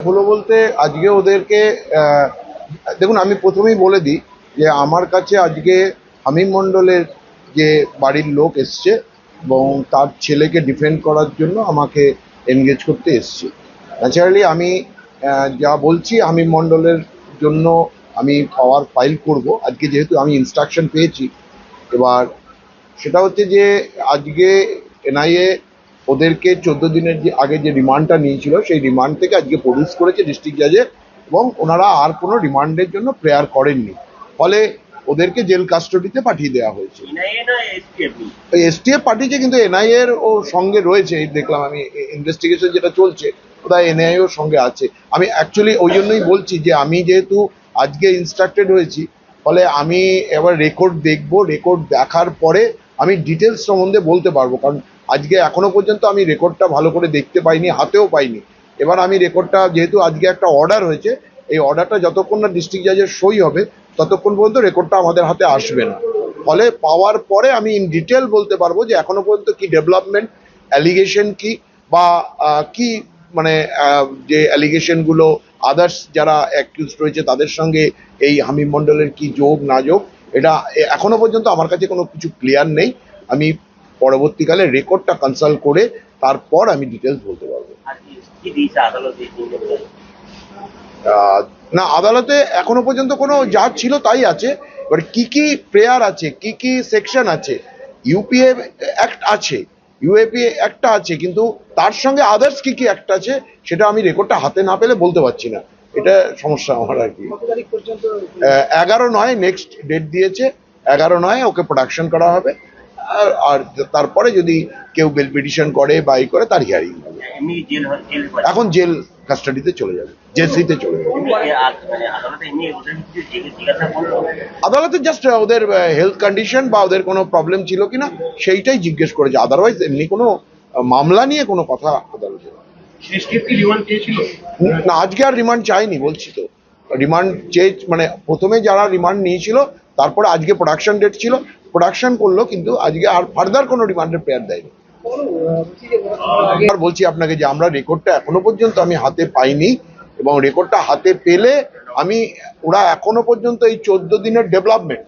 হলো বলতে আজকে ওদেরকে দেখুন, আমি প্রথমেই বলে দিই যে আমার কাছে আজকে হামিম মণ্ডলের যে বাড়ির লোক এসছে এবং তার ছেলেকে ডিফেন্ড করার জন্য আমাকে এনগেজ করতে এসছে। ন্যাচারালি আমি যা বলছি হামিম মণ্ডলের জন্য আমি পাওয়ার ফাইল করব আজকে, যেহেতু আমি ইনস্ট্রাকশন পেয়েছি। এবার সেটা হচ্ছে যে আজকে এনআইএ ওদেরকে 14 দিনের যে আগে যে রিমান্ডটা নিয়েছিল সেই রিমান্ড থেকে আজকে প্রডিউস করেছে ডিস্ট্রিক্ট জাজে, এবং ওনারা আর কোনো রিমান্ডের জন্য প্রেয়ার করেননি, ফলে ওদেরকে জেল কাস্টডিতে পাঠিয়ে দেওয়া হয়েছে। এসটিএফ পাঠিয়েছে, কিন্তু এনআইএ এর ও সঙ্গে রয়েছে, দেখলাম আমি ইনভেস্টিগেশন যেটা চলছে ওটা এনআইএ ওর সঙ্গে আছে। আমি অ্যাকচুয়ালি ওই জন্যই বলছি যে আমি যেহেতু আজকে ইনস্ট্রাক্টেড হয়েছি, ফলে আমি এবার রেকর্ড দেখব, রেকর্ড দেখার পরে আমি ডিটেলস সম্বন্ধে বলতে পারবো, কারণ আজকে এখনো পর্যন্ত আমি রেকর্ডটা ভালো করে দেখতে পাইনি, হাতেও পাইনি। এবার আমি রেকর্ডটা, যেহেতু আজকে একটা অর্ডার হয়েছে, এই অর্ডারটা যতক্ষণ না ডিস্ট্রিক্ট জাজের সই হবে ততক্ষণ পর্যন্ত রেকর্ডটা আমাদের হাতে আসবে না। ফলে পাওয়ার পরে আমি ইন ডিটেল বলতে পারবো যে এখনো পর্যন্ত কি ডেভেলপমেন্ট, অ্যালিগেশন কি, বা কি মানে যে অ্যালিগেশনগুলো আদার্স যারা অ্যাকিউজড রয়েছে তাদের সঙ্গে এই হামিম মণ্ডলের কি যোগ না যোগ, এটা এখনো পর্যন্ত আমার কাছে কোনো কিছু ক্লিয়ার নেই। আমি পরবর্তীকালে রেকর্ডটা কনসাল্ট করে তারপর আমি ডিটেলস বলতে পারবো। না, আদালতে এখনো পর্যন্ত কোনো যা ছিল তাই আছে। এবার কি কি প্রেয়ার আছে, কি কি সেকশন আছে, ইউপিএ অ্যাক্ট আছে, ইউএপি একটা আছে, কিন্তু তার সঙ্গে আদার্স কি কি অ্যাক্ট আছে সেটা আমি রেকর্ডটা হাতে না পেলে বলতে পারছি না। এটা সমস্যা আমার আর কি। 11/9 নেক্সট ডেট দিয়েছে, 11/9 ওকে প্রোডাকশন করা হবে, আর তারপরে যদি কেউ বেল পিটিশন করে বা ই করে তার হিয়ারিং হবে। এখন জেল কাস্টাডিতে চলে যাবে, জেসিতে চলে যাবে। আদালতে জাস্ট ওদের হেলথ কন্ডিশন বা ওদের কোনো প্রবলেম ছিল কিনা সেইটাই জিজ্ঞেস করেছে, আদারওয়াইজ এমনি কোনো মামলা নিয়ে কোনো কথা আদালতে না। আজকে আর রিমান্ড চাইনি, বলছি তো। রিমান্ড চেয়ে মানে প্রথমে যারা রিমান্ড নিয়েছিল, তারপরে আজকে প্রোডাকশন ডেট ছিল, প্রোডাকশন করলো, কিন্তু আজকে আর ফার্দার কোনো রিমান্ডের প্রেয়ার দেয়নি। বলছি আপনাকে যে আমরা রেকর্ডটা এখনো পর্যন্ত আমি হাতে পাইনি, এবং রেকর্ডটা হাতে পেলে আমি, ওরা এখনো পর্যন্ত এই 14 দিনের ডেভেলপমেন্ট,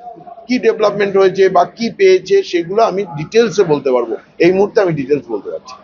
কি ডেভেলপমেন্ট হয়েছে বা কি পেয়েছে সেগুলো আমি ডিটেলসে বলতে পারবো। এই মুহূর্তে আমি ডিটেলস বলতে পারছি।